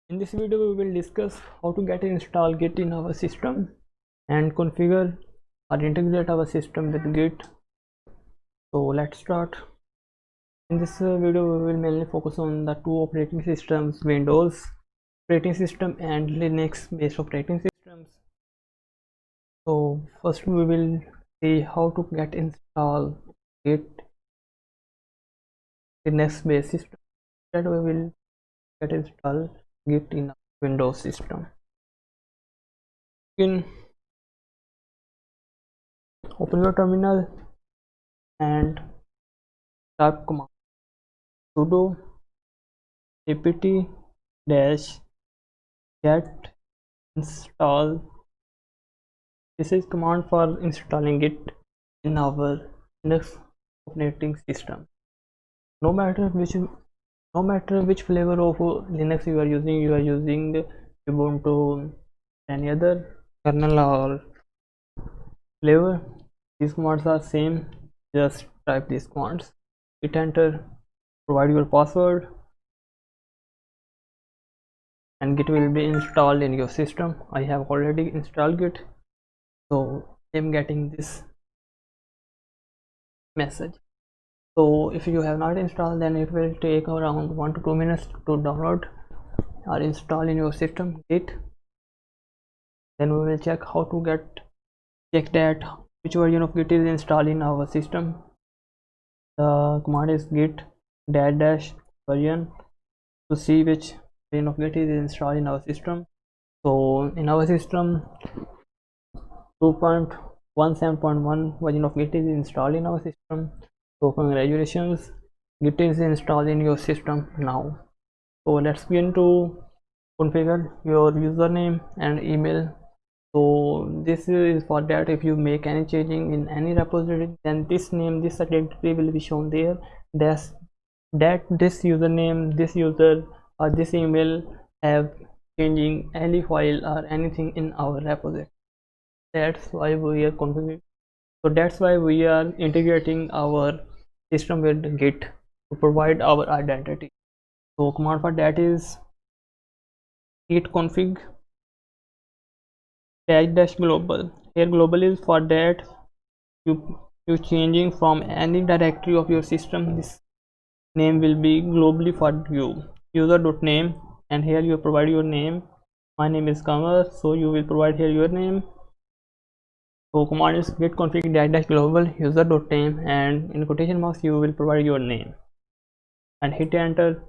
In this video we will discuss how to get install Git in our system and configure or integrate our system with Git. So let's start. In this video we will mainly focus on the two operating systems, Windows operating system and Linux based operating systems. So first we will see how to get install Git Linux based system. That we will get install Git in Windows system. Open your terminal and type command sudo apt get install. This is command for installing it in our Linux operating system. No matter which flavor of Linux you are using Ubuntu, any other kernel or flavor, these commands are same. Just type these commands, hit enter, provide your password, and Git will be installed in your system. I have already installed Git, so I'm getting this message. So if you have not installed, then it will take around 1 to 2 minutes to download or install in your system Git. Then we will check how to check that which version of Git is installed in our system. The command is git dash version to see which version of Git is installed in our system. So in our system 2.17.1 version of Git is installed in our system. So congratulations, Git is installed in your system now. So let's begin to configure your username and email. So this is for that if you make any changing in any repository, then this directory will be shown there. That this username, this user or this email have changing any file or anything in our repository. That's why we are configuring. So that's why we are integrating our system with Git to provide our identity. So command for that is git config dash global. Here global is for that you changing from any directory of your system, this name will be globally for you. User.name, and here you provide your name. My name is Kamar, so you will provide here your name. So command is git config dash global user.name, and in quotation marks you will provide your name and hit enter.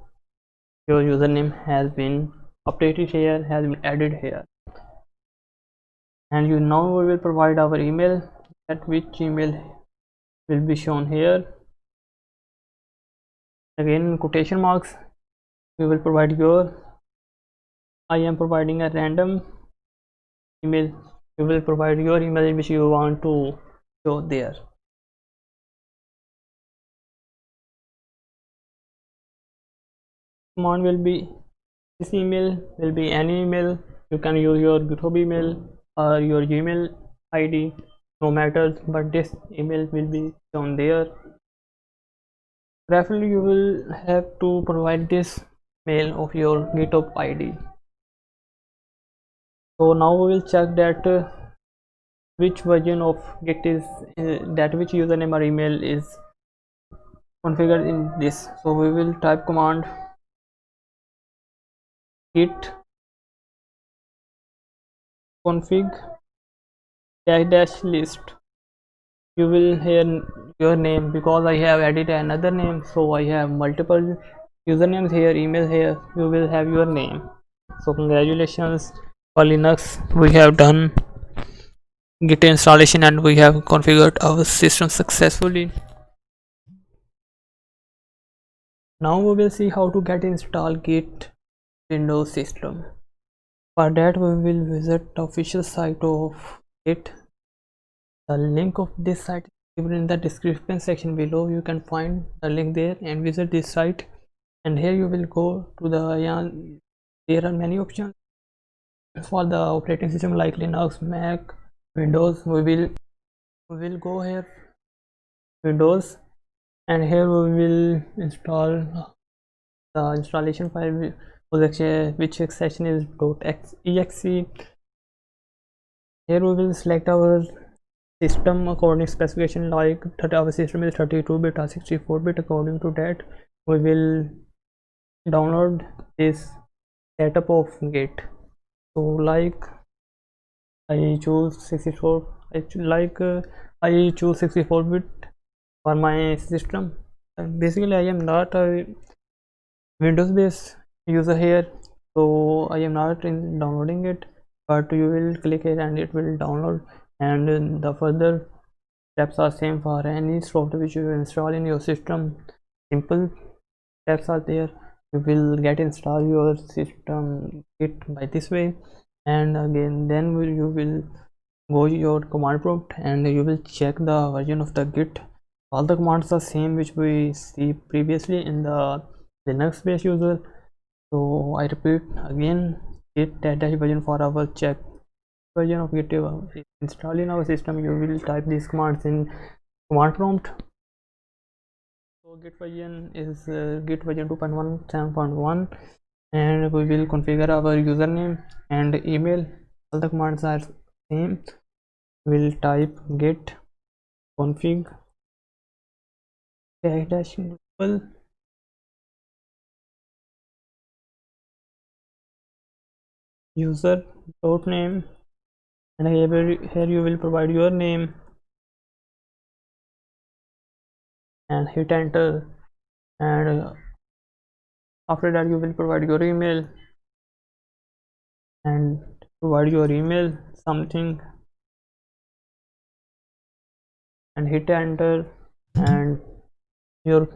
Your username has been updated here, has been added here, and now we will provide our email, that which email will be shown here. Again in quotation marks we will provide your, I am providing a random email. You will provide your email which you want to show there. Command will be, this email will be any email. You can use your GitHub email or your Gmail ID, no matters, but this email will be shown there. Preferably you will have to provide this mail of your GitHub ID. So now we will check that which version of Git is that which username or email is configured in this. So we will type command git config dash list. You will hear your name, because I have added another name, so I have multiple usernames here, email here. You will have your name. So congratulations, for Linux we have done Git installation and we have configured our system successfully. Now we will see how to get install Git Windows system. For that we will visit the official site of Git. The link of this site is given in the description section below. You can find the link there and visit this site, and here you will go to the there are many options for the operating system like Linux, Mac, Windows. We will we will go here, Windows, and here we will install the installation file which extension is .exe. Here we will select our system according specification, like our system is 32-bit or 64-bit. According to that, we will download this setup of Git. So like I choose 64, I choose 64-bit for my system. And basically I am not a Windows based user here, so I am not downloading it, but you will click it and it will download. And the further steps are same for any software which you install in your system. Simple steps are there. You will get install your system Git by this way, and again then you will go your command prompt and you will check the version of the Git. All the commands are same which we see previously in the Linux based user. So I repeat again, git dash version for our check version of Git install in our system. You will type these commands in command prompt. So Git version is Git version 2.17.1, and we will configure our username and email. All the commands are same. We'll type git config dash global user dot name, and here you will provide your name and hit enter, and after that you will provide your email and provide your email something and hit enter, and your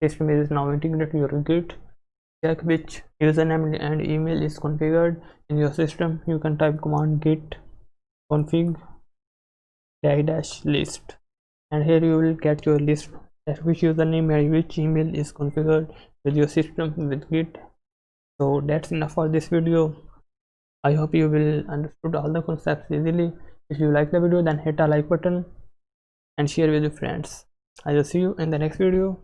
system is now integrated to your Git. Check which username and email is configured in your system. You can type command git config dash list, and here you will get your list that which username and which email is configured with your system with Git. So that's enough for this video. I hope you will understood all the concepts easily. If you like the video, then hit a like button and share with your friends. I will see you in the next video.